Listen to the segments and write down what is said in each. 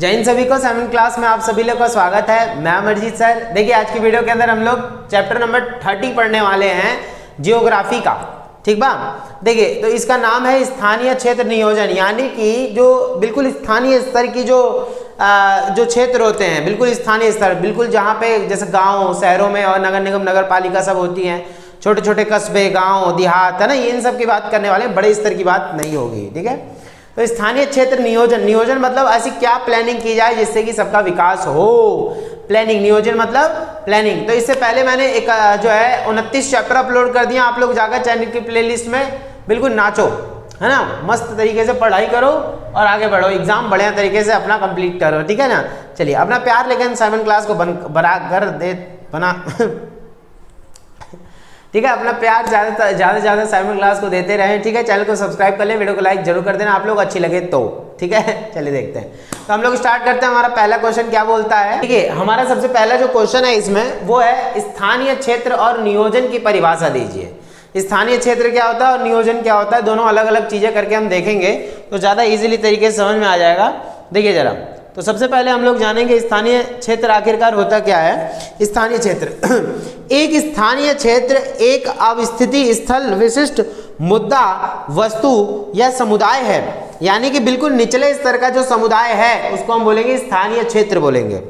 जय हिंद सभी को। 7th क्लास में आप सभी लोग का स्वागत है। मैं अमरजीत सर। देखिए आज की वीडियो के अंदर हम लोग चैप्टर नंबर 30 पढ़ने वाले हैं, जियोग्राफी का। ठीक बा। देखिए तो इसका नाम है स्थानीय क्षेत्र नियोजन, यानी कि जो बिल्कुल स्थानीय स्तर की जो क्षेत्र होते हैं, बिल्कुल स्थानीय स्तर, बिल्कुल जहाँ पे जैसे गाँव शहरों में और नगर निगम नगर पालिका सब होती हैं, छोटे छोटे कस्बे गाँव देहात है ना, इन सब की बात करने वाले, बड़े स्तर की बात नहीं होगी। ठीक है। तो स्थानीय क्षेत्र नियोजन मतलब ऐसी क्या प्लानिंग की जाए जिससे कि सबका विकास हो। प्लानिंग, नियोजन मतलब प्लानिंग। तो इससे पहले मैंने एक जो है 29 चैप्टर अपलोड कर दिया। आप लोग जाकर चैनल की प्लेलिस्ट में बिल्कुल नाचो, है ना, मस्त तरीके से पढ़ाई करो और आगे बढ़ो, एग्जाम बढ़िया तरीके से अपना कंप्लीट करो। ठीक है ना। चलिए अपना प्यार लेकिन 7 क्लास को बना ठीक है, अपना प्यार ज़्यादा 7 क्लास को देते रहें। ठीक है, चैनल को सब्सक्राइब कर लें, वीडियो को लाइक जरूर कर देना आप लोग, अच्छी लगे तो। ठीक है, चलिए देखते हैं। तो हम लोग स्टार्ट करते हैं। हमारा पहला क्वेश्चन क्या बोलता है। ठीक है, हमारा सबसे पहला जो क्वेश्चन है इसमें वो है स्थानीय क्षेत्र और नियोजन की परिभाषा दीजिए। स्थानीय क्षेत्र क्या होता है और नियोजन क्या होता है, दोनों अलग अलग चीज़ें करके हम देखेंगे तो ज़्यादा ईजिली तरीके से समझ में आ जाएगा। देखिए जरा, तो सबसे पहले हम लोग जानेंगे स्थानीय क्षेत्र आखिरकार होता क्या है। स्थानीय क्षेत्र एक स्थानीय क्षेत्र एक अवस्थिति स्थल, विशिष्ट मुद्दा, वस्तु या समुदाय है, यानी कि बिल्कुल निचले स्तर का जो समुदाय है उसको हम बोलेंगे स्थानीय क्षेत्र बोलेंगे।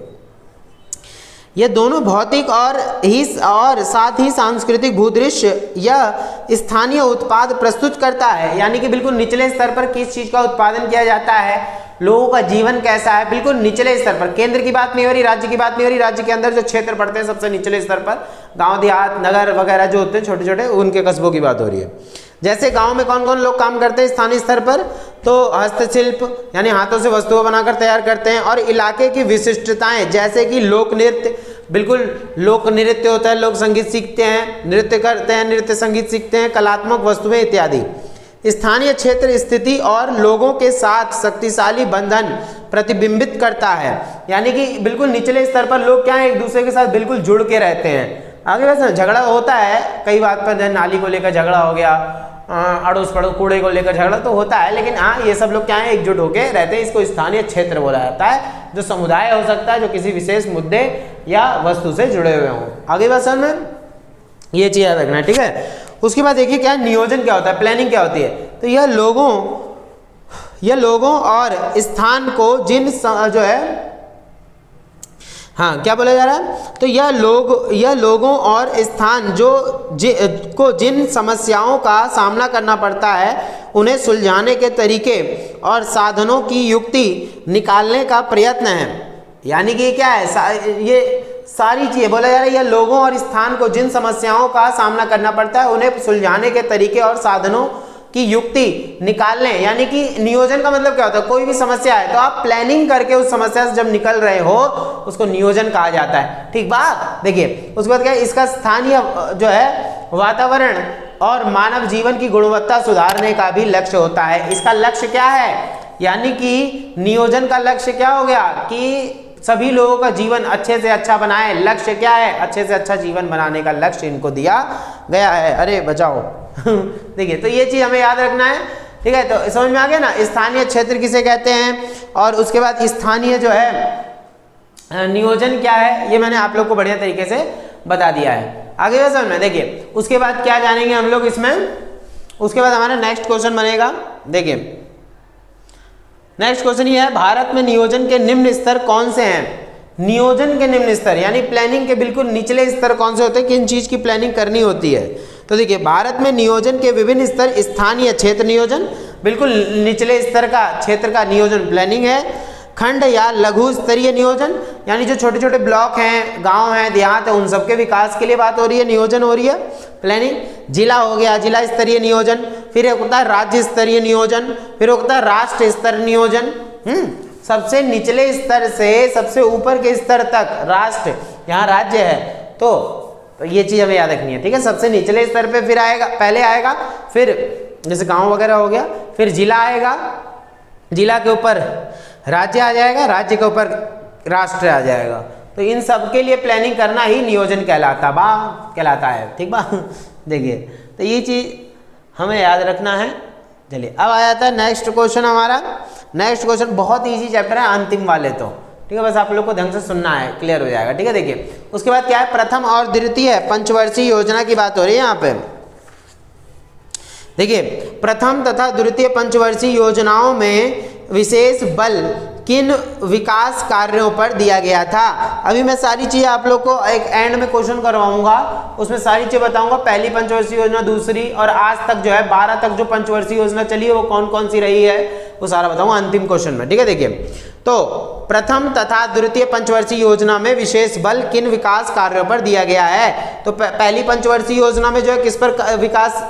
ये दोनों भौतिक और साथ ही सांस्कृतिक भूदृश्य या स्थानीय उत्पाद प्रस्तुत करता है, यानी कि बिल्कुल निचले स्तर पर किस चीज का उत्पादन किया जाता है, लोगों का जीवन कैसा है, बिल्कुल निचले स्तर पर। केंद्र की बात नहीं हो रही, राज्य की बात नहीं हो रही। राज्य के अंदर जो क्षेत्र पड़ते हैं सबसे निचले स्तर पर, गांव देहात नगर वगैरह जो होते हैं छोटे छोटे, उनके कस्बों की बात हो रही है। जैसे गांव में कौन कौन लोग काम करते हैं स्थानीय स्तर पर, तो हस्तशिल्प यानी हाथों से वस्तुएं बनाकर तैयार करते हैं, और इलाके की विशिष्टताएं जैसे कि लोक नृत्य, बिल्कुल लोक नृत्य होता है, लोग संगीत सीखते हैं, नृत्य करते हैं, नृत्य संगीत सीखते हैं, कलात्मक वस्तुएं इत्यादि। स्थानीय क्षेत्र स्थिति और लोगों के साथ शक्तिशाली बंधन प्रतिबिंबित करता है, यानी कि बिल्कुल निचले स्तर पर लोग क्या है, एक दूसरे के साथ बिल्कुल जुड़ के रहते हैं। आगे वैसे झगड़ा होता है कई बात पर, नाली को लेकर झगड़ा हो गया, अड़ोस पड़ोस कूड़े को लेकर झगड़ा तो होता है, लेकिन हाँ ये सब लोग क्या है, एकजुट होकर रहते हैं। इसको स्थानीय क्षेत्र बोला जाता है, जो समुदाय हो सकता है जो किसी विशेष मुद्दे या वस्तु से जुड़े हुए हों। आगे बात समझ में, ये चीज याद रखना है। ठीक है। उसके बाद देखिए क्या नियोजन क्या होता है, प्लानिंग क्या होती है। तो यह लोगों और स्थान को जिन जो है, हाँ क्या बोला जा रहा है, तो यह लोगों और स्थान को जिन समस्याओं का सामना करना पड़ता है उन्हें सुलझाने के तरीके और साधनों की युक्ति निकालने का प्रयत्न है। यानी कि क्या है, ये सारी चीजें बोला जा रहा है, यह लोगों और स्थान को जिन समस्याओं का सामना करना पड़ता है उन्हें सुलझाने के तरीके और साधनों की युक्ति निकालने, यानी कि नियोजन का मतलब क्या होता है, कोई भी समस्या है तो आप प्लानिंग करके उस समस्या से जब निकल रहे हो उसको नियोजन कहा जाता है। ठीक बात। देखिए उसके बाद क्या है, इसका स्थानीय जो है वातावरण और मानव जीवन की गुणवत्ता सुधारने का भी लक्ष्य होता है। इसका लक्ष्य क्या है, यानी कि नियोजन का लक्ष्य क्या हो गया कि सभी लोगों का जीवन अच्छे से अच्छा बनाए। लक्ष्य क्या है, अच्छे से अच्छा जीवन बनाने का लक्ष्य इनको दिया गया है। अरे बचाओ देखिए तो ये चीज हमें याद रखना है। ठीक है, तो समझ में आ गया ना, स्थानीय क्षेत्र किसे कहते हैं, और उसके बाद स्थानीय जो है नियोजन क्या है, ये मैंने आप लोग को बढ़िया तरीके से बता दिया है। आगे बात समझ में। देखिए उसके बाद क्या जानेंगे हम लोग इसमें, उसके बाद हमारा नेक्स्ट क्वेश्चन बनेगा। देखिए नेक्स्ट क्वेश्चन ये है, भारत में नियोजन के निम्न स्तर कौन से हैं। नियोजन के निम्न स्तर यानी प्लानिंग के बिल्कुल निचले स्तर कौन से होते हैं, किन चीज की प्लानिंग करनी होती है। तो देखिए भारत में नियोजन के विभिन्न स्तर, स्थानीय क्षेत्र नियोजन बिल्कुल निचले स्तर का क्षेत्र का नियोजन प्लानिंग है। खंड या लघु स्तरीय नियोजन यानी जो छोटे छोटे ब्लॉक हैं, गांव हैं, देहात है, उन सबके विकास के लिए बात हो रही है, नियोजन हो रही है, प्लानिंग। जिला हो गया, जिला स्तरीय नियोजन, फिर एक होता है राज्य स्तरीय नियोजन, फिर होता है राष्ट्र स्तर नियोजन। सबसे निचले स्तर से सबसे ऊपर के स्तर तक राष्ट्र, यहाँ राज्य है तो ये चीज हमें याद रखनी है। ठीक है, सबसे निचले स्तर पे फिर आएगा, पहले आएगा, फिर जैसे गांव वगैरह हो गया, फिर जिला आएगा, जिला के ऊपर राज्य आ जाएगा, राज्य के ऊपर राष्ट्र आ जाएगा। तो इन सब के लिए प्लानिंग करना ही नियोजन कहलाता है। ठीक बा। देखिए तो ये चीज हमें याद रखना है। चलिए अब आ जाता है नेक्स्ट क्वेश्चन हमारा। नेक्स्ट क्वेश्चन बहुत इजी चैप्टर है, अंतिम वाले तो, ठीक है, बस आप लोग को ढंग से सुनना है, क्लियर हो जाएगा, ठीक है। देखिए उसके बाद क्या है, प्रथम और द्वितीय पंचवर्षीय योजना की बात हो रही है यहाँ पे। देखिए प्रथम तथा द्वितीय पंचवर्षीय योजनाओं में विशेष बल किन विकास कार्यों पर दिया गया था। अभी मैं सारी चीज़ें आप लोग को एक एंड में क्वेश्चन करवाऊंगा, उसमें सारी चीज़ें बताऊंगा, पहली पंचवर्षीय योजना, दूसरी, और आज तक जो है 12 तक जो पंचवर्षीय योजना चली है वो कौन कौन सी रही है वो सारा बताऊंगा अंतिम क्वेश्चन में, ठीक है। देखिए तो प्रथम तथा द्वितीय पंचवर्षीय योजना में विशेष बल किन विकास कार्यों पर दिया गया है। तो पहली पंचवर्षीय योजना में जो है किस पर विकास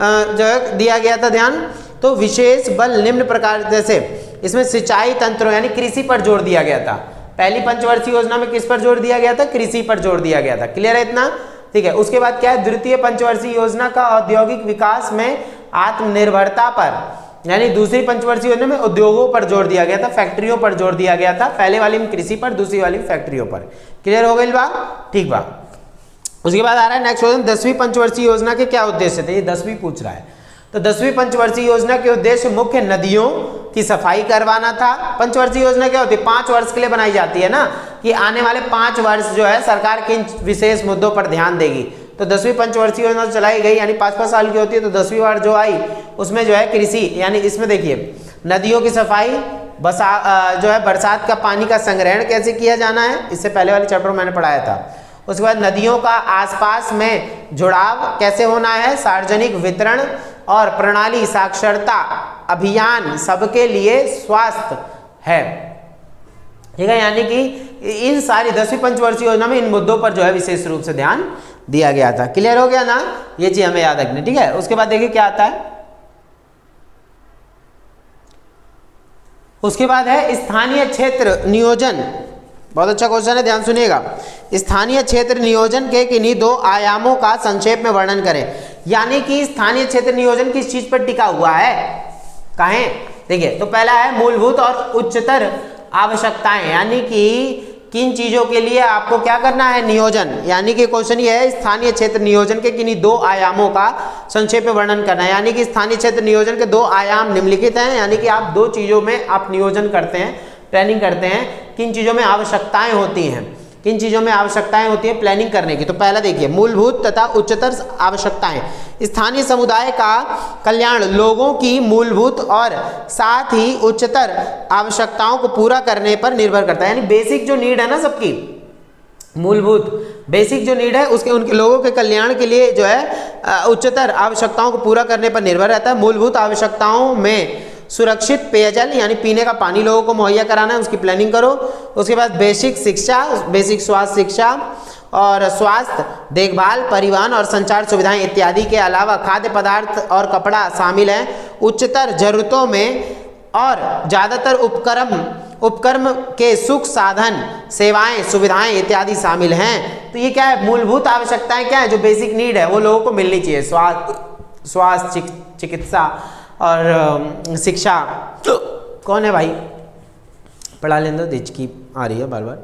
जो है दिया गया था ध्यान, तो विशेष बल निम्न प्रकार, जैसे इसमें सिंचाई तंत्रों यानी कृषि पर जोर दिया गया था। पहली पंचवर्षीय योजना में किस पर जोर दिया गया था, कृषि पर जोर दिया गया था, क्लियर है इतना, ठीक है। उसके बाद क्या है, द्वितीय पंचवर्षीय योजना का औद्योगिक विकास में आत्मनिर्भरता पर, यानी दूसरी पंचवर्षीय योजना में उद्योगों पर जोर दिया गया था, फैक्ट्रियों पर जोर दिया गया था, पहले वाली में कृषि पर, दूसरी वाली में फैक्ट्रियों पर, क्लियर हो गई बात, ठीक बा। उसके बाद आ रहा है नेक्स्ट क्वेश्चन, 10वीं पंचवर्षीय योजना के क्या उद्देश्य थे, ये 10वीं पूछ रहा है। तो 10वीं पंचवर्षीय योजना के उद्देश्य मुख्य नदियों की सफाई करवाना था। पंचवर्षीय योजना क्या होती है, 5 वर्ष के लिए बनाई जाती है ना, कि आने वाले 5 वर्ष जो है सरकार किन विशेष मुद्दों पर ध्यान देगी। तो 10वीं पंचवर्षीय योजना चलाई गई, यानी 5-5 साल की होती है, तो 10वीं बार जो आई उसमें जो है कृषि, यानी इसमें देखिए नदियों की सफाई, जो है बरसात का पानी का संग्रहण कैसे किया जाना है, इससे पहले वाले चैप्टर में मैंने पढ़ाया था। उसके बाद नदियों का आसपास में जुड़ाव कैसे होना है, सार्वजनिक वितरण और प्रणाली साक्षरता अभियान सबके लिए स्वास्थ्य है, ठीक है। यानी कि इन सारी 10वीं पंचवर्षीय योजना में इन मुद्दों पर जो है विशेष रूप से ध्यान दिया गया था, क्लियर हो गया ना, ये चीज हमें याद रखनी, ठीक है। उसके बाद देखिए क्या आता है, उसके बाद है स्थानीय क्षेत्र नियोजन, बहुत अच्छा क्वेश्चन है, ध्यान सुनिएगा। स्थानीय क्षेत्र नियोजन के किन्हीं 2 आयामों का संक्षेप में वर्णन करें। यानी कि स्थानीय क्षेत्र नियोजन किस चीज पर टिका हुआ है, कहें, देखिए तो पहला है मूलभूत और उच्चतर आवश्यकताएं, यानी कि किन चीजों के लिए आपको क्या करना है, नियोजन, यानी कि क्वेश्चन ये है स्थानीय क्षेत्र नियोजन के किन्हीं 2 आयामों का संक्षेप में वर्णन करना है। यानी कि स्थानीय क्षेत्र नियोजन के 2 आयाम निम्नलिखित हैं, यानी कि आप 2 चीजों में आप नियोजन करते हैं, प्लानिंग करते हैं, किन चीजों में आवश्यकताएं होती हैं, किन चीजों में आवश्यकताएं होती है प्लानिंग करने की। तो पहला देखिए मूलभूत तथा उच्चतर आवश्यकताएं, स्थानीय समुदाय का कल्याण लोगों की मूलभूत और साथ ही उच्चतर आवश्यकताओं को पूरा करने पर निर्भर करता है। यानी बेसिक जो नीड है ना सबकी, मूलभूत बेसिक जो नीड है उसके उनके लोगों के कल्याण के लिए जो है उच्चतर आवश्यकताओं को पूरा करने पर निर्भर रहता है। मूलभूत आवश्यकताओं में सुरक्षित पेयजल यानी पीने का पानी लोगों को मुहैया कराना है, उसकी प्लानिंग करो। उसके बाद बेसिक शिक्षा, बेसिक स्वास्थ्य शिक्षा और स्वास्थ्य देखभाल, परिवहन और संचार सुविधाएं इत्यादि के अलावा खाद्य पदार्थ और कपड़ा शामिल हैं। उच्चतर जरूरतों में और ज़्यादातर उपक्रम के सुख साधन, सेवाएं, सुविधाएं इत्यादि शामिल हैं। तो ये क्या है, मूलभूत आवश्यकताएं क्या है, जो बेसिक नीड है वो लोगों को मिलनी चाहिए, स्वास्थ्य, चिकित्सा और शिक्षा। कौन है भाई, पढ़ा लेने दो, दिचकी आ रही है बार बार,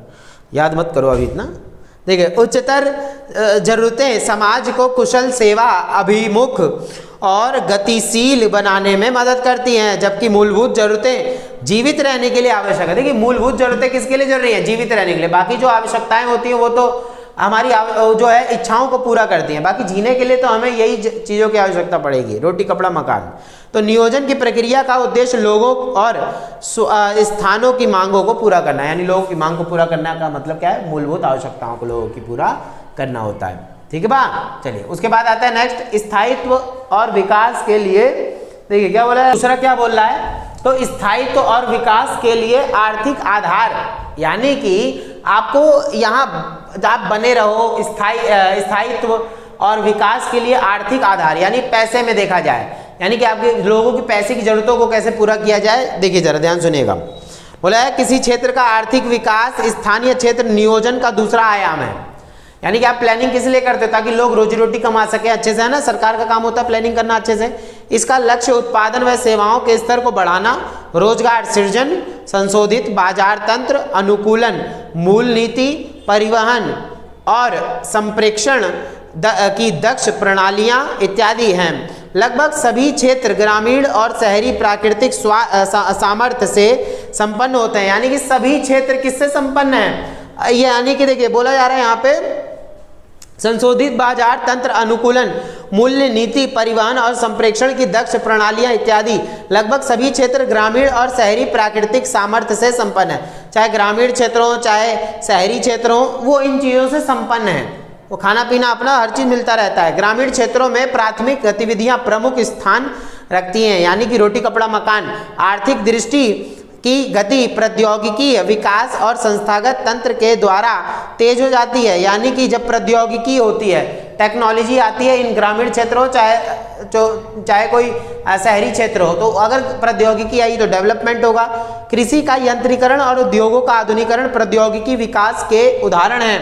याद मत करो अभी इतना। देखिए उच्चतर जरूरतें समाज को कुशल, सेवा अभिमुख और गतिशील बनाने में मदद करती हैं, जबकि मूलभूत जरूरतें जीवित रहने के लिए आवश्यक है। देखिए मूलभूत जरूरतें किसके लिए जरूरी है, जीवित रहने के लिए। बाकी जो आवश्यकताएं होती हैं वो तो हमारी जो है इच्छाओं को पूरा करती हैं, बाकी जीने के लिए तो हमें यही चीज़ों की आवश्यकता पड़ेगी, रोटी कपड़ा मकान। तो नियोजन की प्रक्रिया का उद्देश्य लोगों और स्थानों की मांगों को पूरा करना है, यानी लोगों की मांग को पूरा करना का मतलब क्या है, मूलभूत आवश्यकताओं को लोगों की पूरा करना होता है, ठीक है बा। चलिए उसके बाद आता है नेक्स्ट, स्थायित्व और विकास के लिए। देखिए क्या बोला है, दूसरा क्या बोल रहा है, तो स्थायित्व और विकास के लिए आर्थिक आधार, यानी कि आपको यहाँ आप बने रहो, स्थायित्व और विकास के लिए आर्थिक आधार, यानी पैसे में देखा जाए, यानी कि आपके लोगों की पैसे की जरूरतों को कैसे पूरा किया जाए। देखिए जरा ध्यान सुनिएगा, बोला है किसी क्षेत्र का आर्थिक विकास स्थानीय क्षेत्र नियोजन का दूसरा आयाम है। यानी कि आप प्लानिंग किस लिए करते हो, ताकि लोग रोजी रोटी कमा सके अच्छे से, है ना, सरकार का काम होता है प्लानिंग करना अच्छे से। इसका लक्ष्य उत्पादन व सेवाओं के स्तर को बढ़ाना, रोजगार सृजन, संशोधित बाजार तंत्र, अनुकूलन, मूल नीति, परिवहन और संप्रेषण की दक्ष प्रणालियां इत्यादि हैं। लगभग सभी क्षेत्र ग्रामीण और शहरी प्राकृतिक सामर्थ्य से संपन्न होते हैं। यानी कि सभी क्षेत्र किससे संपन्न है, यानी कि देखिए बोला जा रहा है यहाँ पे संशोधित बाजार तंत्र, अनुकूलन, मूल्य नीति, परिवहन और संप्रेषण की दक्ष प्रणालियां इत्यादि लगभग सभी क्षेत्र ग्रामीण और शहरी प्राकृतिक सामर्थ्य से संपन्न है। चाहे ग्रामीण क्षेत्र हो चाहे शहरी क्षेत्र हो, वो इन चीज़ों से संपन्न है। वो खाना पीना अपना हर चीज़ मिलता रहता है। ग्रामीण क्षेत्रों में प्राथमिक गतिविधियां प्रमुख स्थान रखती हैं, यानी कि रोटी कपड़ा मकान। आर्थिक दृष्टि की गति प्रौद्योगिकी विकास और संस्थागत तंत्र के द्वारा तेज हो जाती है। यानी कि जब प्रौद्योगिकी होती है, टेक्नोलॉजी आती है इन ग्रामीण क्षेत्रों चाहे कोई शहरी क्षेत्र हो, तो अगर प्रौद्योगिकी आई तो डेवलपमेंट होगा। कृषि का यंत्रीकरण और उद्योगों का आधुनिकरण प्रौद्योगिकी विकास के उदाहरण हैं।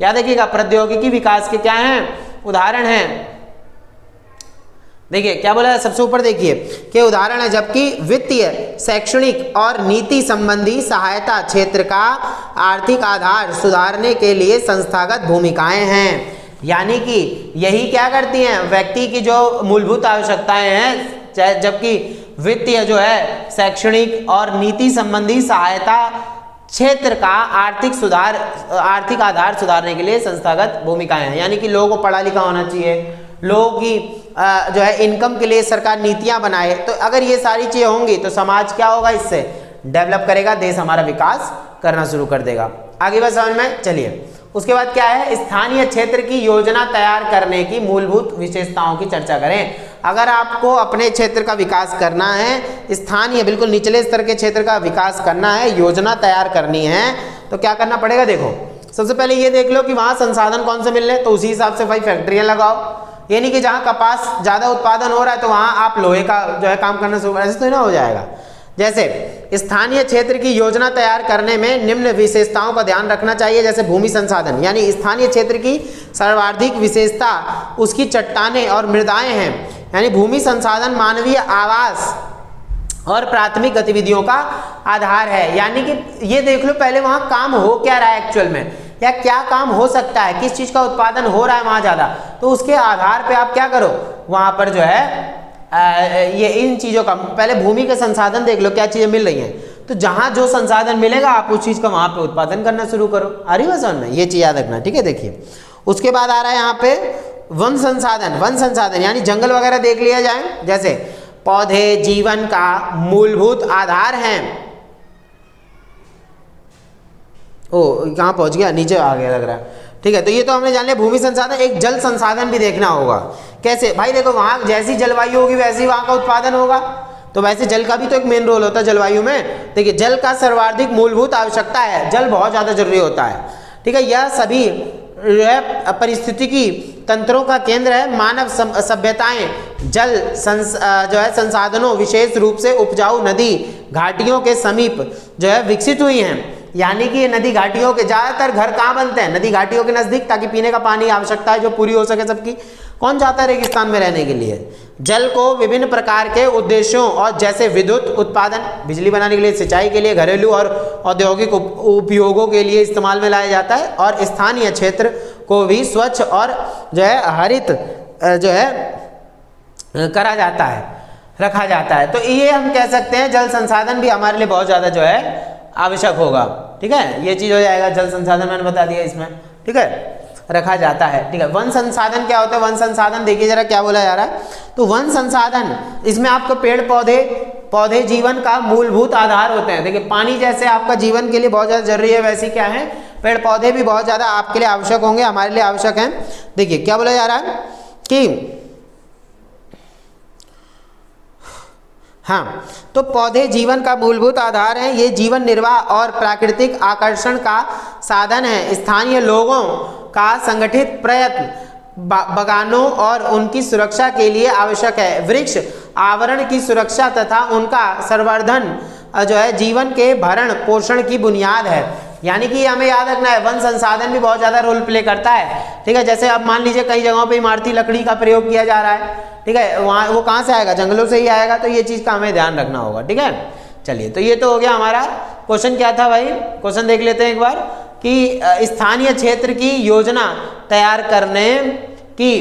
याद रखिएगा, प्रौद्योगिकी विकास के क्या हैं, उदाहरण हैं। देखिए क्या बोला है, सबसे ऊपर देखिए के उदाहरण है। जबकि वित्तीय, शैक्षणिक और नीति संबंधी सहायता क्षेत्र का आर्थिक आधार सुधारने के लिए संस्थागत भूमिकाएं हैं। यानी कि यही क्या करती हैं, व्यक्ति की जो मूलभूत आवश्यकताएं हैं, जबकि वित्तीय जो है, शैक्षणिक और नीति संबंधी सहायता क्षेत्र का आर्थिक आधार सुधारने के लिए संस्थागत भूमिकाएं हैं। यानी कि लोगों को पढ़ा लिखा होना चाहिए, लोगों की जो है इनकम के लिए सरकार नीतियां बनाए। तो अगर ये सारी चीजें होंगी तो समाज क्या होगा, इससे डेवलप करेगा, देश हमारा विकास करना शुरू कर देगा। आगे बस समझ में चलिए। उसके बाद क्या है, स्थानीय क्षेत्र की योजना तैयार करने की मूलभूत विशेषताओं की चर्चा करें। अगर आपको अपने क्षेत्र का विकास करना है, स्थानीय बिल्कुल निचले स्तर के क्षेत्र का विकास करना है, योजना तैयार करनी है, तो क्या करना पड़ेगा। देखो सबसे पहले ये देख लो कि वहाँ संसाधन कौन से मिल रहे हैं, तो उसी हिसाब से भाई फैक्ट्रियाँ लगाओ। ये नहीं कि जहाँ कपास ज़्यादा उत्पादन हो रहा है तो वहाँ आप लोहे का जो है काम करना शुरू करें, ऐसे तो ना हो जाएगा। जैसे स्थानीय क्षेत्र की योजना तैयार करने में निम्न विशेषताओं का ध्यान रखना चाहिए। जैसे भूमि संसाधन, यानी स्थानीय क्षेत्र की सर्वाधिक विशेषता उसकी चट्टानें और मृदाएं हैं। यानी भूमि संसाधन मानवीय आवास और प्राथमिक गतिविधियों का आधार है। यानी कि ये देख लो पहले वहाँ काम हो क्या रहा है एक्चुअल में, या क्या काम हो सकता है, किस चीज़ का उत्पादन हो रहा है वहाँ ज़्यादा, तो उसके आधार पे आप क्या करो, वहाँ पर जो है ये इन चीज़ों का पहले भूमि के संसाधन देख लो क्या चीज़ें मिल रही हैं, तो जहाँ जो संसाधन मिलेगा आप उस चीज़ का वहाँ पे उत्पादन करना शुरू करो। आ रही बात समझ में, ये चीज़ याद रखना, ठीक है। देखिए उसके बाद आ रहा है यहाँ पे वन संसाधन यानी जंगल वगैरह देख लिया जाए। जैसे पौधे जीवन का मूलभूत आधार हैं। ओ कहाँ पहुँच गया, नीचे आ गया लग रहा है, ठीक है। तो ये तो हमने जान लिया भूमि संसाधन। एक जल संसाधन भी देखना होगा। कैसे भाई, देखो वहाँ जैसी जलवायु होगी वैसे ही वहाँ का उत्पादन होगा, तो वैसे जल का भी तो एक मेन रोल होता है जलवायु में। देखिए जल का सर्वाधिक मूलभूत आवश्यकता है, जल बहुत ज़्यादा जरूरी होता है, ठीक है। यह सभी पारिस्थितिकी तंत्रों का केंद्र है। मानव सभ्यताएं जल जो है संसाधनों, विशेष रूप से उपजाऊ नदी घाटियों के समीप जो है विकसित हुई हैं। यानी कि ये नदी घाटियों के ज़्यादातर घर कहाँ बनते हैं, नदी घाटियों के नज़दीक, ताकि पीने का पानी आवश्यकता है जो पूरी हो सके सबकी। कौन चाहता है रेगिस्तान में रहने के लिए। जल को विभिन्न प्रकार के उद्देश्यों और जैसे विद्युत उत्पादन, बिजली बनाने के लिए, सिंचाई के लिए, घरेलू और औद्योगिक उपयोगों के लिए इस्तेमाल में लाया जाता है। और स्थानीय क्षेत्र को भी स्वच्छ और जो है हरित जो है करा जाता है, रखा जाता है। तो ये हम कह सकते हैं जल संसाधन भी हमारे लिए बहुत ज़्यादा जो है आवश्यक होगा, ठीक है। ये चीज़ हो जाएगा, जल संसाधन मैंने बता दिया इसमें, ठीक है, रखा जाता है, ठीक है। वन संसाधन क्या होता है, वन संसाधन देखिए जरा क्या बोला जा रहा है। तो वन संसाधन इसमें आपको पेड़ पौधे जीवन का मूलभूत आधार होते हैं। देखिए पानी जैसे आपका जीवन के लिए बहुत ज़्यादा जरूरी है, वैसे क्या है पेड़ पौधे भी बहुत ज़्यादा आपके लिए आवश्यक होंगे, हमारे लिए आवश्यक हैं। देखिए क्या बोला जा रहा है कि हाँ, तो पौधे जीवन का मूलभूत आधार हैं। ये जीवन निर्वाह और प्राकृतिक आकर्षण का साधन है। स्थानीय लोगों का संगठित प्रयत्न बागानों और उनकी सुरक्षा के लिए आवश्यक है। वृक्ष आवरण की सुरक्षा तथा उनका संवर्धन जो है जीवन के भरण पोषण की बुनियाद है। यानी कि हमें याद रखना है वन संसाधन भी बहुत ज़्यादा रोल प्ले करता है, ठीक है। जैसे अब मान लीजिए कई जगहों पे इमारती लकड़ी का प्रयोग किया जा रहा है, ठीक है, वहाँ वो कहाँ से आएगा, जंगलों से ही आएगा। तो ये चीज़ का हमें ध्यान रखना होगा, ठीक है। चलिए तो ये तो हो गया हमारा क्वेश्चन। क्या था भाई, क्वेश्चन देख लेते हैं एक बार कि स्थानीय क्षेत्र की योजना तैयार करने की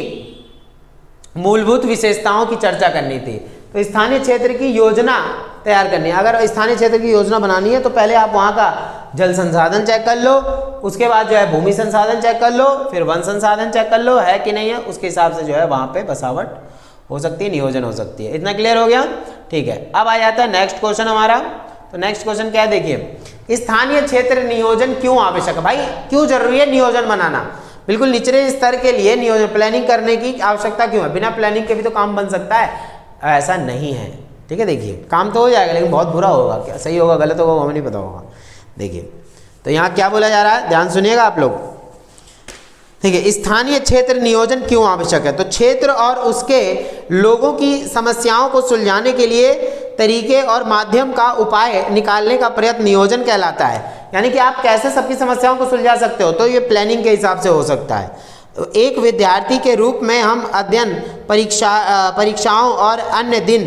मूलभूत विशेषताओं की चर्चा करनी थी। तो स्थानीय क्षेत्र की योजना तैयार करनी है। अगर स्थानीय क्षेत्र की योजना बनानी है तो पहले आप वहाँ का जल संसाधन चेक कर लो, उसके बाद जो है भूमि संसाधन चेक कर लो, फिर वन संसाधन चेक कर लो है कि नहीं है, उसके हिसाब से जो है वहाँ पे बसावट हो सकती है, नियोजन हो सकती है। इतना क्लियर हो गया? ठीक है, अब आ जाता है नेक्स्ट क्वेश्चन हमारा। तो नेक्स्ट क्वेश्चन क्या है, देखिए स्थानीय क्षेत्र नियोजन क्यों आवश्यक है? भाई क्यों जरूरी है नियोजन बनाना? बिल्कुल निचले स्तर के लिए नियोजन प्लानिंग करने की आवश्यकता क्यों है? बिना प्लानिंग के भी तो काम बन सकता है, ऐसा नहीं है। ठीक है, देखिए काम तो हो जाएगा लेकिन बहुत बुरा होगा, क्या सही होगा गलत होगा वो हमें नहीं पता होगा। देखिए तो यहाँ क्या बोला जा रहा है, ध्यान सुनिएगा आप लोग। ठीक है, स्थानीय क्षेत्र नियोजन क्यों आवश्यक है? तो क्षेत्र और उसके लोगों की समस्याओं को सुलझाने के लिए तरीके और माध्यम का उपाय निकालने का प्रयत्न नियोजन कहलाता है। यानी कि आप कैसे सबकी समस्याओं को सुलझा सकते हो, तो ये प्लानिंग के हिसाब से हो सकता है। एक विद्यार्थी के रूप में हम अध्ययन परीक्षाओं और अन्य दिन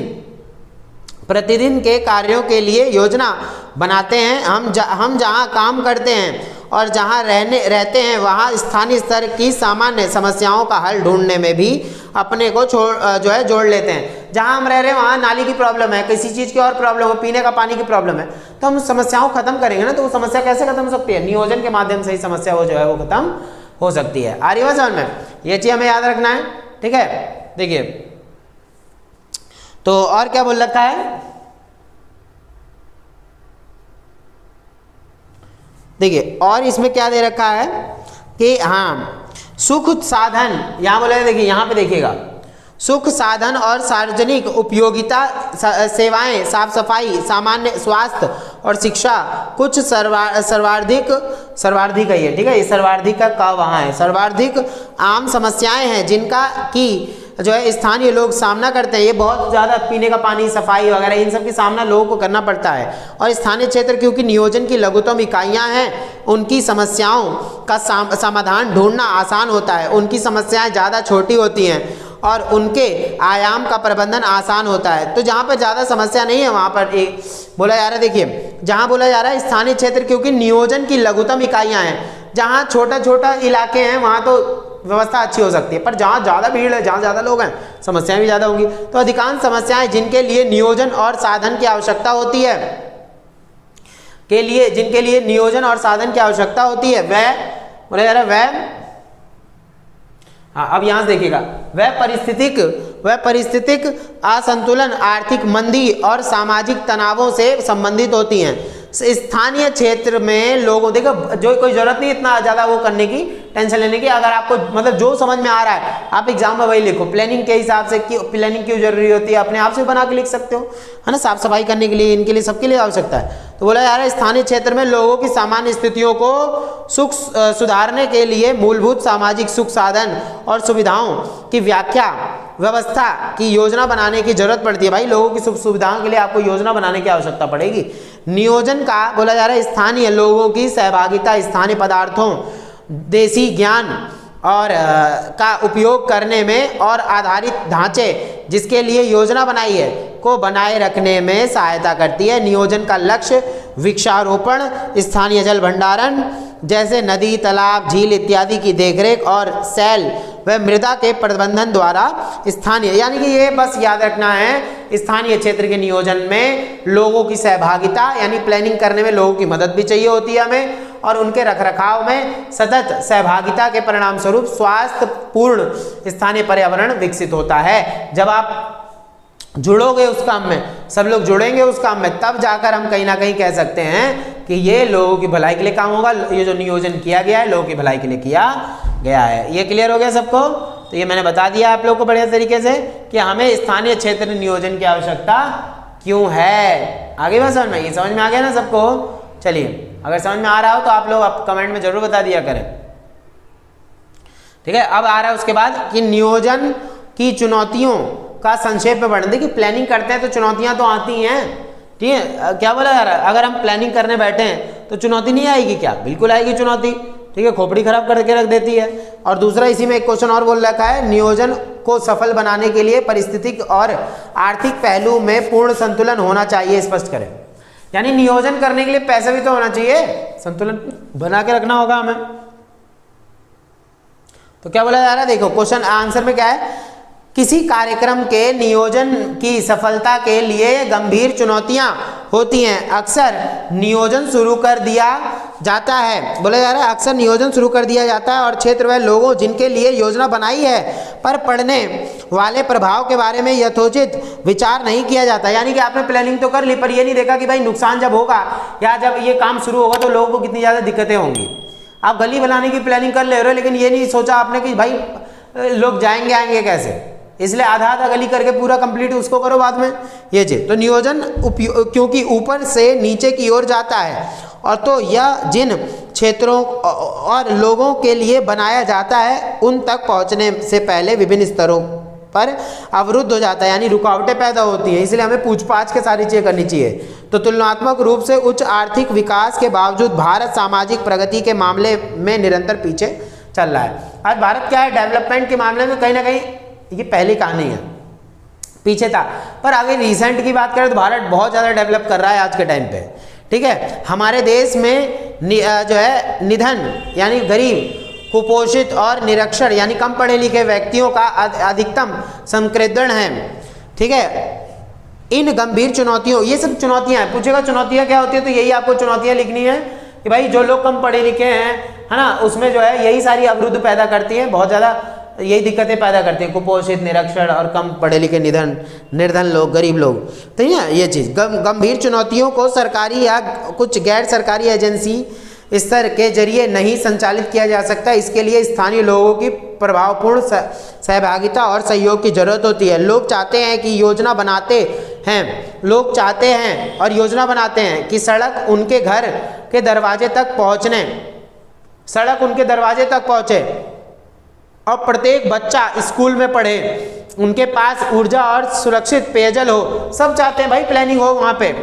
प्रतिदिन के कार्यों के लिए योजना बनाते हैं। हम जहाँ काम करते हैं और जहाँ रहते हैं वहाँ स्थानीय स्तर की सामान्य समस्याओं का हल ढूंढने में भी अपने को जोड़ लेते हैं। जहाँ हम रह रहे हैं वहाँ नाली की प्रॉब्लम है, किसी चीज़ की और प्रॉब्लम है, पीने का पानी की प्रॉब्लम है, तो हम समस्याओं को खत्म करेंगे ना। तो वो समस्या कैसे खत्म हो सकती है? नियोजन के माध्यम से ही समस्या वो जो है वो खत्म हो सकती है। आ रही बात समझ में? ये चीज़ हमें याद रखना है। ठीक है, देखिए तो और क्या बोल रखा है, देखिए और इसमें क्या दे रखा है कि हाँ सुख साधन, यहाँ बोला है, देखिए यहाँ पे देखिएगा, सुख साधन और सार्वजनिक उपयोगिता सेवाएं, साफ सफाई, सामान्य स्वास्थ्य और शिक्षा कुछ सर्वाधिक है ये। ठीक है, ये सर्वाधिक का वहाँ है, सर्वाधिक आम समस्याएं हैं जिनका कि जो है स्थानीय लोग सामना करते हैं। ये बहुत ज़्यादा पीने का पानी, सफाई वगैरह इन सब की सामना लोगों को करना पड़ता है। और स्थानीय क्षेत्र क्योंकि नियोजन की लघुतम इकाइयाँ हैं, उनकी समस्याओं का समाधान ढूंढना आसान होता है। उनकी समस्याएं ज़्यादा छोटी होती हैं और उनके आयाम का प्रबंधन आसान होता है। तो जहाँ पर ज़्यादा समस्या नहीं है वहाँ पर एक बोला जा रहा है, देखिए जहाँ बोला जा रहा है स्थानीय क्षेत्र क्योंकि नियोजन की लघुतम इकाइयाँ हैं, जहाँ छोटा छोटा इलाके हैं वहाँ तो व्यवस्था अच्छी हो सकती है, पर जहाँ ज़्यादा भीड़ है, जहाँ ज़्यादा लोग हैं, समस्याएं भी ज़्यादा होंगी। तो अधिकांश समस्याएं जिनके लिए नियोजन और साधन की आवश्यकता होती है, जिनके लिए नियोजन और साधन की आवश्यकता होती है, वह बोला जा रहा है वह, हाँ अब यहाँ से देखिएगा, वह परिस्थितिक असंतुलन, आर्थिक मंदी और सामाजिक तनावों से संबंधित होती हैं। स्थानीय क्षेत्र में लोगों, देखो जो कोई जरूरत नहीं इतना ज़्यादा वो करने की, टेंशन लेने की। अगर आपको मतलब जो समझ में आ रहा है आप एग्जाम में वही लिखो। प्लानिंग के हिसाब से कि प्लानिंग क्यों जरूरी होती है अपने आप से बना के लिख सकते हो, है ना, साफ सफाई करने के लिए, इनके लिए, सबके लिए आवश्यकता है। तो बोला जा रहा है स्थानीय क्षेत्र में लोगों की सामान्य स्थितियों को सुधारने के लिए मूलभूत सामाजिक सुख साधन और सुविधाओं की व्याख्या व्यवस्था की योजना बनाने की जरूरत पड़ती है। भाई लोगों की सुख सुविधाओं के लिए आपको योजना बनाने की आवश्यकता पड़ेगी। नियोजन का बोला जा रहा है स्थानीय लोगों की सहभागिता, स्थानीय पदार्थों, देसी ज्ञान और का उपयोग करने में और आधारित ढांचे जिसके लिए योजना बनाई है को बनाए रखने में सहायता करती है। नियोजन का लक्ष्य वृक्षारोपण, स्थानीय जल भंडारण जैसे नदी, तालाब, झील इत्यादि की देखरेख और सैल व मृदा के प्रबंधन द्वारा स्थानीय, यानी कि ये बस याद रखना है स्थानीय क्षेत्र के नियोजन में लोगों की सहभागिता, यानी प्लानिंग करने में लोगों की मदद भी चाहिए होती है हमें, और उनके रखरखाव में सतत सहभागिता के परिणाम स्वरूप स्वास्थ्यपूर्ण स्थानीय पर्यावरण विकसित होता है। जब आप जुड़ोगे उस काम में, सब लोग जुड़ेंगे उस काम में, तब जाकर हम कहीं ना कहीं कह सकते हैं कि ये लोगों की भलाई के लिए काम होगा। ये जो नियोजन किया गया है लोगों की भलाई के लिए किया गया है। ये क्लियर हो गया सबको? तो ये मैंने बता दिया आप लोगों को बढ़िया तरीके से कि हमें स्थानीय क्षेत्र नियोजन की आवश्यकता क्यों है। आगे बात समझ में, ये समझ में आ गया ना सबको? चलिए, अगर समझ में आ रहा हो तो आप लोग आप कमेंट में जरूर बता दिया करें। ठीक है, अब आ रहा है उसके बाद कि नियोजन की चुनौतियों का संक्षेप में वर्णन। देखिए प्लानिंग करते हैं तो चुनौतियां तो आती हैं, ठीक है। क्या बोला जा रहा है, अगर हम प्लानिंग करने बैठे हैं तो चुनौती नहीं आएगी क्या? बिल्कुल आएगी चुनौती, ठीक है, खोपड़ी खराब करके रख देती है। और दूसरा इसी में एक क्वेश्चन और बोल रखा है, नियोजन को सफल बनाने के लिए पारिस्थितिक और आर्थिक पहलू में पूर्ण संतुलन होना चाहिए, स्पष्ट करें। यानी नियोजन करने के लिए पैसा भी तो होना चाहिए, संतुलन बना के रखना होगा हमें। तो क्या बोला जा रहा है, देखो क्वेश्चन आंसर में क्या है, किसी कार्यक्रम के नियोजन की सफलता के लिए गंभीर चुनौतियां होती हैं। अक्सर नियोजन शुरू कर दिया जाता है, बोला जा रहा है अक्सर नियोजन शुरू कर दिया जाता है और क्षेत्र व लोगों जिनके लिए योजना बनाई है पर पड़ने वाले प्रभाव के बारे में यथोचित विचार नहीं किया जाता। यानी कि आपने प्लानिंग तो कर ली पर ये नहीं देखा कि भाई नुकसान जब होगा या जब ये काम शुरू होगा तो लोगों को कितनी ज़्यादा दिक्कतें होंगी। आप गली बनाने की प्लानिंग कर ले रहे हो लेकिन ये नहीं सोचा आपने कि भाई लोग जाएंगे आएंगे कैसे, इसलिए आधा आधा गली करके पूरा कंप्लीट उसको करो बाद में ये चीज। तो नियोजन क्योंकि ऊपर से नीचे की ओर जाता है और तो यह जिन क्षेत्रों और लोगों के लिए बनाया जाता है उन तक पहुंचने से पहले विभिन्न स्तरों पर अवरुद्ध हो जाता है, यानी रुकावटें पैदा होती हैं। इसलिए हमें पूछपाछ के सारी चीज़ें करनी चाहिए। तो तुलनात्मक रूप से उच्च आर्थिक विकास के बावजूद भारत सामाजिक प्रगति के मामले में निरंतर पीछे चल रहा है। आज भारत क्या है, डेवलपमेंट के मामले में कहीं ना कहीं ये पहली कहानी है, पीछे था। पर अगर रिसेंट की बात करें तो भारत बहुत ज़्यादा डेवलप कर रहा है आज के टाइम पे, ठीक है। हमारे देश में जो है निधन यानी गरीब, कुपोषित और निरक्षर यानी कम पढ़े लिखे व्यक्तियों का अधिकतम संकीर्णन है, ठीक है। इन गंभीर चुनौतियों, ये सब चुनौतियां हैं, पूछेगा चुनौतियां क्या होती है तो यही आपको चुनौतियां लिखनी है कि भाई जो लोग कम पढ़े लिखे हैं, है ना, उसमें जो है यही सारी अवरुद्ध पैदा करती है, बहुत ज़्यादा यही दिक्कतें पैदा करती हैं, कुपोषित, निरक्षर और कम पढ़े लिखे निर्धन लोग, गरीब लोग। तो ये चीज़ गंभीर चुनौतियों को सरकारी या कुछ गैर सरकारी एजेंसी स्तर के जरिए नहीं संचालित किया जा सकता। इसके लिए स्थानीय लोगों की प्रभावपूर्ण सहभागिता और सहयोग की जरूरत होती है। लोग चाहते हैं कि योजना बनाते हैं, लोग चाहते हैं और योजना बनाते हैं कि सड़क उनके घर के दरवाजे तक पहुँचने, सड़क उनके दरवाजे तक पहुँचे और प्रत्येक बच्चा स्कूल में पढ़े, उनके पास ऊर्जा और सुरक्षित पेयजल हो। सब चाहते हैं भाई प्लानिंग हो वहाँ पे,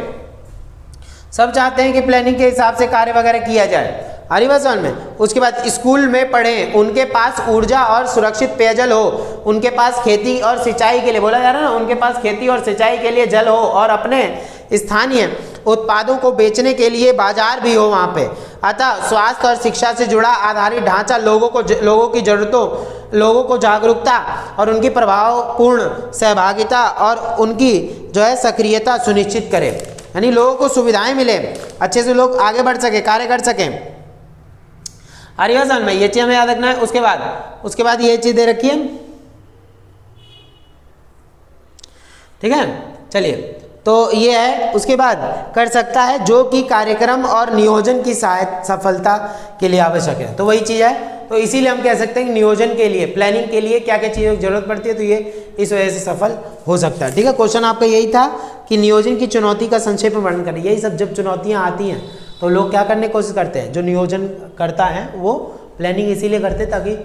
सब चाहते हैं कि प्लानिंग के हिसाब से कार्य वगैरह किया जाए। आ रही बात समझ में। उसके बाद स्कूल में पढ़ें, उनके पास ऊर्जा और सुरक्षित पेयजल हो, उनके पास खेती और सिंचाई के लिए, बोला जा रहा है ना, उनके पास खेती और सिंचाई के लिए जल हो और अपने स्थानीय उत्पादों को बेचने के लिए बाजार भी हो वहाँ पे। अतः स्वास्थ्य और शिक्षा से जुड़ा आधारित ढांचा लोगों की जरूरतों, लोगों को जागरूकता और उनकी प्रभावपूर्ण सहभागिता और उनकी जो है सक्रियता सुनिश्चित करे, यानी लोगों को सुविधाएं मिले, अच्छे से लोग आगे बढ़ सके, कार्य कर सकें। आर्यसन में ये चीज हमें याद रखना है। उसके बाद ये चीज दे रखी है, ठीक है। चलिए, तो ये है, उसके बाद कर सकता है जो कि कार्यक्रम और नियोजन की सफलता के लिए आवश्यक है। तो वही चीज़ है, तो इसीलिए हम कह सकते हैं कि नियोजन के लिए, प्लानिंग के लिए क्या क्या चीज़ों की जरूरत पड़ती है, तो ये इस वजह से सफल हो सकता है, ठीक है। क्वेश्चन आपका यही था कि नियोजन की चुनौती का संक्षेप में वर्णन करें। यही सब जब चुनौतियाँ आती हैं तो लोग क्या करने की कोशिश करते हैं, जो नियोजन करता है वो प्लानिंग इसीलिए करते ताकि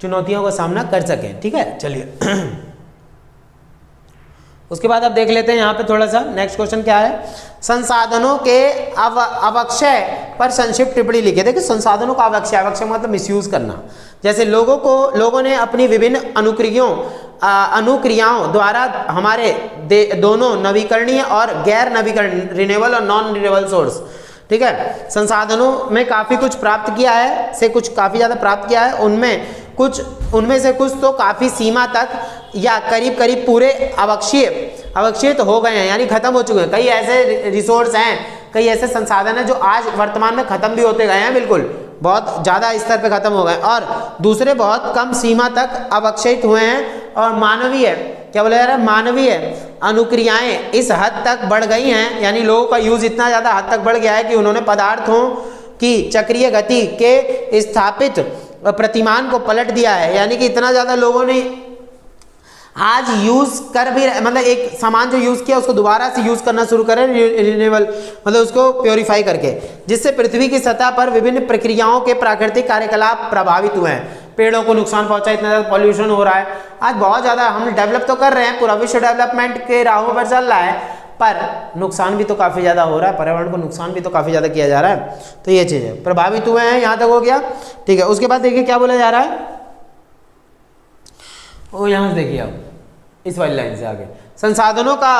चुनौतियों का सामना कर सकें, ठीक है। चलिए उसके बाद अब देख लेते हैं यहाँ पे थोड़ा सा नेक्स्ट क्वेश्चन क्या है। संसाधनों के अवक्षय पर संक्षिप्त टिप्पणी लिखे। देखिए संसाधनों का अवक्षय मतलब मिसयूज करना। जैसे लोगों ने अपनी विभिन्न अनुक्रियाओं द्वारा हमारे दोनों नवीकरणीय और गैर नवीकरणीय, रिन्यूएबल और नॉन रिन्यूएबल सोर्स, ठीक है, संसाधनों में काफ़ी कुछ प्राप्त किया है, से कुछ काफ़ी ज़्यादा प्राप्त किया है। उनमें से कुछ तो काफ़ी सीमा तक या करीब करीब पूरे अवक्षित हो गए हैं, यानी खत्म हो चुके हैं। कई ऐसे रिसोर्स हैं, कई ऐसे संसाधन हैं जो आज वर्तमान में खत्म भी होते गए हैं, बिल्कुल बहुत ज़्यादा स्तर पे खत्म हो गए, और दूसरे बहुत कम सीमा तक अवक्षित हुए हैं। और मानवीय, क्या बोला जा रहा है, मानवीय अनुक्रियाएं इस हद तक बढ़ गई हैं, यानी लोगों का यूज इतना ज़्यादा हद तक बढ़ गया है कि उन्होंने पदार्थों की चक्रीय गति के स्थापित प्रतिमान को पलट दिया है। यानी कि इतना ज़्यादा लोगों ने आज यूज कर भी, मतलब एक सामान जो यूज किया उसको दोबारा से यूज करना शुरू करें, रिन्यूएबल मतलब उसको प्योरीफाई करके, जिससे पृथ्वी की सतह पर विभिन्न प्रक्रियाओं के प्राकृतिक कार्यकलाप प्रभावित हुए हैं। पेड़ों को नुकसान पहुंचा, इतना ज़्यादा पॉल्यूशन हो रहा है। आज बहुत ज़्यादा हम डेवलप तो कर रहे हैं, पूरा विश्व डेवलपमेंट के राहों पर चल रहा है, पर नुकसान भी तो काफ़ी ज़्यादा हो रहा है, पर्यावरण को नुकसान भी तो काफ़ी ज़्यादा किया जा रहा है। तो ये चीज़ है, प्रभावित हुए हैं, यहाँ तक हो गया, ठीक है। उसके बाद देखिए क्या बोला जा रहा है, वो यहाँ से देखिए आप इस वाली लाइन से आगे, संसाधनों का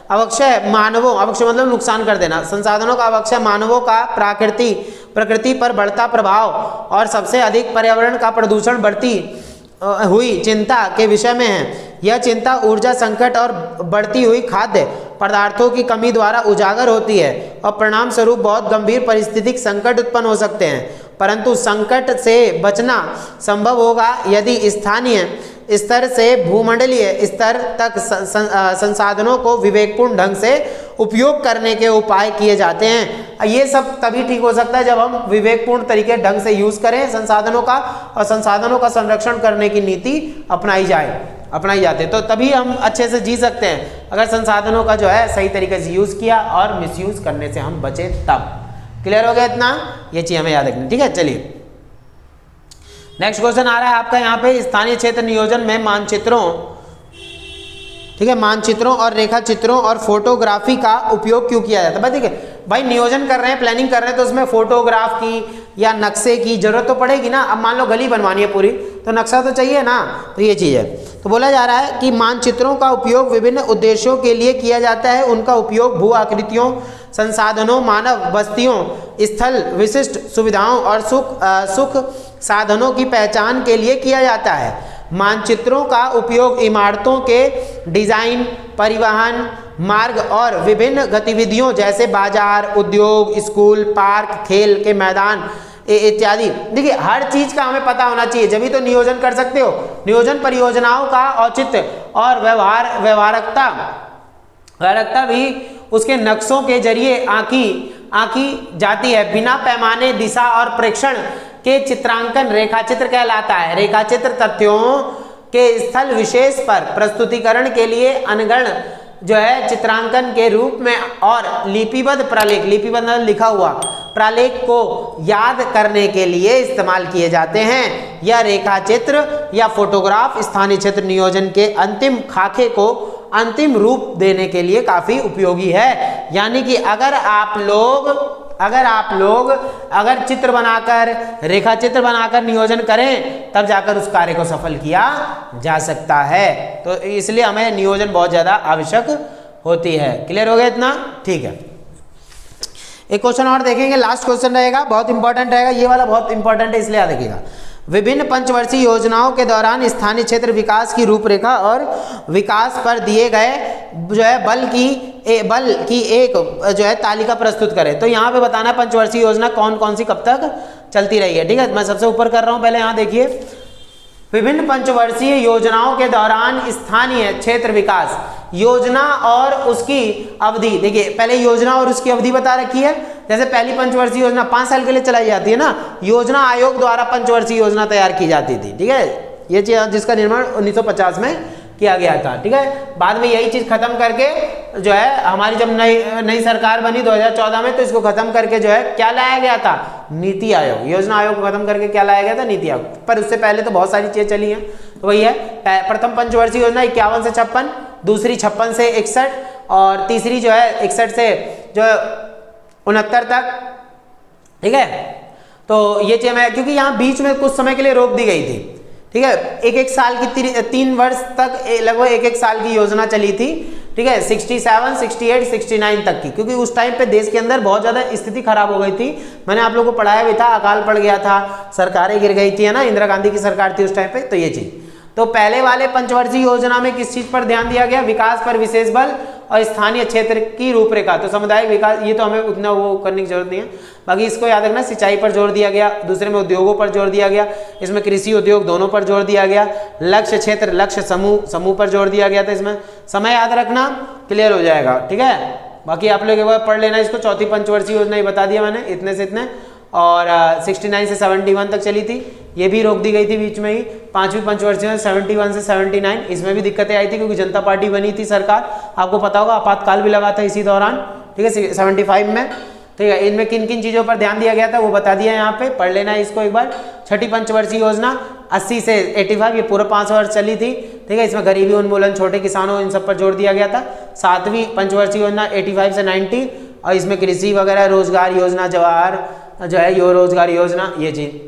अवक्षय मानवों, अवक्षय मतलब नुकसान कर देना, संसाधनों का अवक्षय मानवों का प्रकृति पर बढ़ता प्रभाव और सबसे अधिक पर्यावरण का प्रदूषण बढ़ती हुई चिंता के विषय में है। यह चिंता ऊर्जा संकट और बढ़ती हुई खाद्य पदार्थों की कमी द्वारा उजागर होती है और परिणाम स्वरूप बहुत गंभीर पारिस्थितिक संकट उत्पन्न हो सकते हैं। परंतु संकट से बचना संभव होगा यदि स्थानीय स्तर से भूमंडलीय स्तर तक संसाधनों को विवेकपूर्ण ढंग से उपयोग करने के उपाय किए जाते हैं। ये सब तभी ठीक हो सकता है जब हम विवेकपूर्ण तरीके ढंग से यूज करें संसाधनों का, और संसाधनों का संरक्षण करने की नीति अपनाई जाते, तो तभी हम अच्छे से जी सकते हैं। अगर संसाधनों का जो है सही तरीके से यूज किया और मिसयूज करने से हम बचे तब। क्लियर हो गया इतना? ये चीज हमें याद रखनी। ठीक है, चलिए नेक्स्ट क्वेश्चन आ रहा है आपका यहाँ पे, स्थानीय क्षेत्र नियोजन में मानचित्रों, ठीक है, मानचित्रों और रेखा चित्रों और फोटोग्राफी का उपयोग क्यों किया जाता है? ठीक है भाई, नियोजन कर रहे हैं, प्लानिंग कर रहे हैं, तो उसमें फोटोग्राफ की या नक्शे की जरूरत तो पड़ेगी ना। अब मान लो गली बनवानी है पूरी, तो नक्शा तो चाहिए ना, तो ये चीज़ है। तो बोला जा रहा है कि मानचित्रों का उपयोग विभिन्न उद्देश्यों के लिए किया जाता है। उनका उपयोग भू आकृतियों, संसाधनों, मानव बस्तियों, स्थल विशिष्ट सुविधाओं और सुख साधनों की पहचान के लिए किया जाता है। मानचित्रों का उपयोग इमारतों के डिजाइन, परिवहन मार्ग और विभिन्न गतिविधियों जैसे बाजार, उद्योग, स्कूल, पार्क, खेल के मैदान इत्यादि, देखिए हर चीज का हमें पता होना चाहिए, जब भी तो नियोजन कर सकते हो। नियोजन परियोजनाओं का औचित्य और व्यवहारकता भी उसके नक्शों के जरिए आंकी जाती है। बिना पैमाने, दिशा और प्रेक्षण के चित्रांकन रेखाचित्र कहलाता है। रेखाचित्र तथ्यों के स्थल विशेष पर प्रस्तुतिकरण के लिए अनगढ़ जो है चित्रांकन के रूप में और लिपिबद्ध प्रलेख, लिपिबद्ध लिखा हुआ प्रलेख को याद करने के लिए इस्तेमाल किए जाते हैं। यह रेखाचित्र या फोटोग्राफ स्थानीय क्षेत्र नियोजन के अंतिम खाके को अंतिम रूप देने के लिए काफी उपयोगी है। यानी कि अगर आप लोग चित्र बनाकर, रेखा चित्र बनाकर नियोजन करें, तब जाकर उस कार्य को सफल किया जा सकता है। तो इसलिए हमें नियोजन बहुत ज्यादा आवश्यक होती है। क्लियर हो गया इतना? ठीक है, एक क्वेश्चन और देखेंगे, लास्ट क्वेश्चन रहेगा, बहुत इंपॉर्टेंट रहेगा, ये वाला बहुत इंपॉर्टेंट है, इसलिए याद रखिएगा। विभिन्न पंचवर्षीय योजनाओं के दौरान स्थानीय क्षेत्र विकास की रूपरेखा और विकास पर दिए गए जो है बल की एक जो है तालिका प्रस्तुत करें। तो यहाँ पे बताना है पंचवर्षीय योजना कौन कौन सी कब तक चलती रही है। ठीक है, मैं सबसे ऊपर कर रहा हूँ, पहले यहाँ देखिए, विभिन्न पंचवर्षीय योजनाओं के दौरान स्थानीय क्षेत्र विकास योजना और उसकी अवधि, देखिए पहले योजना और उसकी अवधि बता रखी है। जैसे पहली पंचवर्षीय योजना 5 साल के लिए चलाई जाती है ना, योजना आयोग द्वारा पंचवर्षीय योजना तैयार की जाती थी। ठीक है, ये चीज जिसका निर्माण 1950 में किया गया था। ठीक है, बाद में यही चीज खत्म करके जो है हमारी जब नई सरकार बनी 2014 में, तो इसको खत्म करके जो है क्या लाया गया था? नीति आयोग। योजना आयोग को खत्म करके क्या लाया गया था? नीति आयोग। पर उससे पहले तो बहुत सारी चीजें चली हैं। तो वही है, प्रथम पंचवर्षीय योजना 51 से 56, दूसरी 56 से 61 और तीसरी जो है 61 से जो 69 तक। ठीक है, तो ये चीज मैं, क्योंकि यहाँ बीच में कुछ समय के लिए रोक दी गई थी। ठीक है, एक साल की 3 वर्ष तक लगभग एक साल की योजना चली थी। ठीक है, 67, 68, 69 तक की, क्योंकि उस टाइम पे देश के अंदर बहुत ज्यादा स्थिति खराब हो गई थी। मैंने आप लोगों को पढ़ाया भी था, अकाल पड़ गया था, सरकारें गिर गई थी, है ना, इंदिरा गांधी की सरकार थी उस टाइम पे। तो ये चीज, तो पहले वाले पंचवर्षीय योजना में किस चीज पर ध्यान दिया गया? विकास पर विशेष बल और स्थानीय क्षेत्र की रूपरेखा। तो सामुदायिक विकास, ये तो हमें उतना वो करने की जरूरत नहीं है, बाकी इसको याद रखना। सिंचाई पर जोर दिया गया, दूसरे में उद्योगों पर जोर दिया गया, इसमें कृषि उद्योग दोनों पर जोर दिया गया। लक्ष्य क्षेत्र, लक्ष्य समूह पर जोर दिया गया था। इसमें समय याद रखना, क्लियर हो जाएगा। ठीक है, बाकी आप लोग एक बार पढ़ लेना इसको। चौथी पंचवर्षीय योजना ही बता दिया मैंने, इतने से इतने, और 69 से 71 तक चली थी, ये भी रोक दी गई थी बीच में ही। पांचवी पंचवर्षीय 71 से 79, इसमें भी दिक्कतें आई थी क्योंकि जनता पार्टी बनी थी सरकार, आपको पता होगा, आपातकाल भी लगा था इसी दौरान। ठीक है, 75 में। ठीक है, इनमें किन किन चीजों पर ध्यान दिया गया था वो बता दिया, यहाँ पे पढ़ लेना इसको एक बार। छठी पंचवर्षीय योजना 80 से 85, ये पूरा 5 वर्ष चली थी। ठीक है, इसमें गरीबी उन्मूलन, छोटे किसानों, इन सब पर जोर दिया गया था। 7वीं पंचवर्षीय योजना 85 से 90, और इसमें कृषि वगैरह, रोजगार योजना, जवाहर जो है यो रोजगार योजना, ये चीज।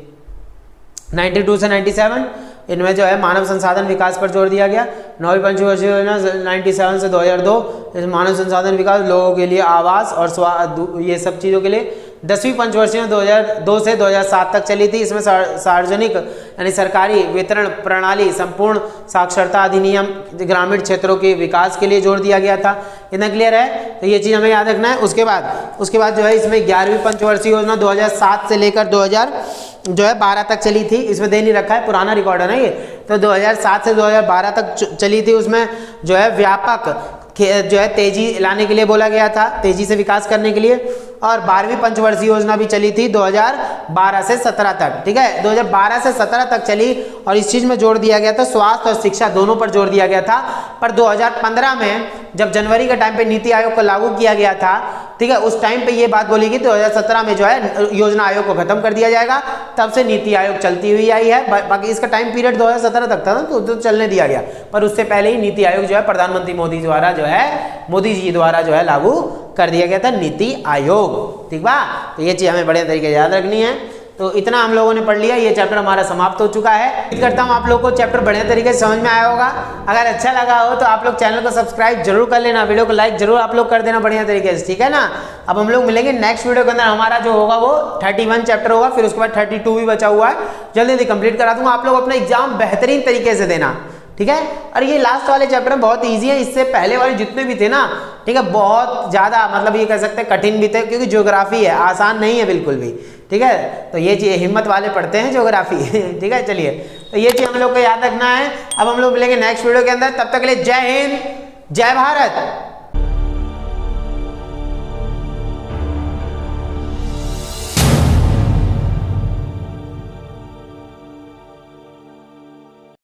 92 से 97, इनमें जो है मानव संसाधन विकास पर जोर दिया गया। 9वीं पंचवर्षीय योजना 97 से 2002, मानव संसाधन विकास, लोगों के लिए आवास और ये सब चीज़ों के लिए 10वीं पंचवर्षीय में 2002 से 2007 तक चली थी। इसमें सार्वजनिक यानी सरकारी वितरण प्रणाली, संपूर्ण साक्षरता अधिनियम, ग्रामीण क्षेत्रों के विकास के लिए जोर दिया गया था। इतना क्लियर है? तो ये चीज़ हमें याद रखना है। उसके बाद जो है इसमें 11वीं पंचवर्षीय योजना 2007 से लेकर 2012 तक चली थी। इसमें दे नहीं रखा है, पुराना रिकॉर्ड है ना ये। तो 2007 से 2012 तक चली थी। उसमें जो है व्यापक जो है तेजी लाने के लिए बोला गया था, तेजी से विकास करने के लिए। और 12वीं पंचवर्षीय योजना भी चली थी 2012 से 17 तक। ठीक है, 2012 से 17 तक चली और इस चीज में जोर दिया गया था, स्वास्थ्य और शिक्षा दोनों पर जोर दिया गया था। पर 2015 में जब जनवरी के टाइम पे नीति आयोग को लागू किया गया था, ठीक है, उस टाइम पे ये बात बोली गई 2017 में जो है योजना आयोग को खत्म कर दिया जाएगा। तब से नीति आयोग चलती हुई आई है। बाकी इसका टाइम पीरियड 2017 तक था ना, तो चलने दिया गया। पर उससे पहले ही नीति आयोग जो है प्रधानमंत्री मोदी द्वारा जो है, मोदी जी द्वारा जो है लागू कर दिया गया था नीति आयोग। ठीक बा? तो ये चीज हमें बढ़िया तरीके से याद रखनी है। तो इतना हम लोगों ने पढ़ लिया, ये चैप्टर हमारा समाप्त हो चुका है। उम्मीद करता हूँ आप लोगों को चैप्टर बढ़िया तरीके से समझ में आया होगा। अगर अच्छा लगा हो तो आप लोग चैनल को सब्सक्राइब जरूर कर लेना, वीडियो को लाइक जरूर आप लोग कर देना बढ़िया तरीके से, ठीक है ना। अब हम लोग मिलेंगे नेक्स्ट वीडियो के अंदर। हमारा जो होगा वो 31 चैप्टर होगा, फिर उसके बाद 32 भी बचा हुआ है, जल्दी जल्दी कंप्लीट करा दूंगा। आप लोग अपना एग्जाम बेहतरीन तरीके से देना, ठीक है। और ये लास्ट वाले चैप्टर बहुत इजी है, इससे पहले वाले जितने भी थे ना, ठीक है, बहुत ज्यादा मतलब ये कह सकते हैं कठिन भी थे, क्योंकि ज्योग्राफी है, आसान नहीं है बिल्कुल भी, ठीक है। तो ये चीज हिम्मत वाले पढ़ते हैं ज्योग्राफी ठीक है। चलिए, तो ये चीज हम लोग को याद रखना है। अब हम लोग मिलेंगे नेक्स्ट वीडियो के अंदर, तब तक के लिए जय हिंद, जय भारत।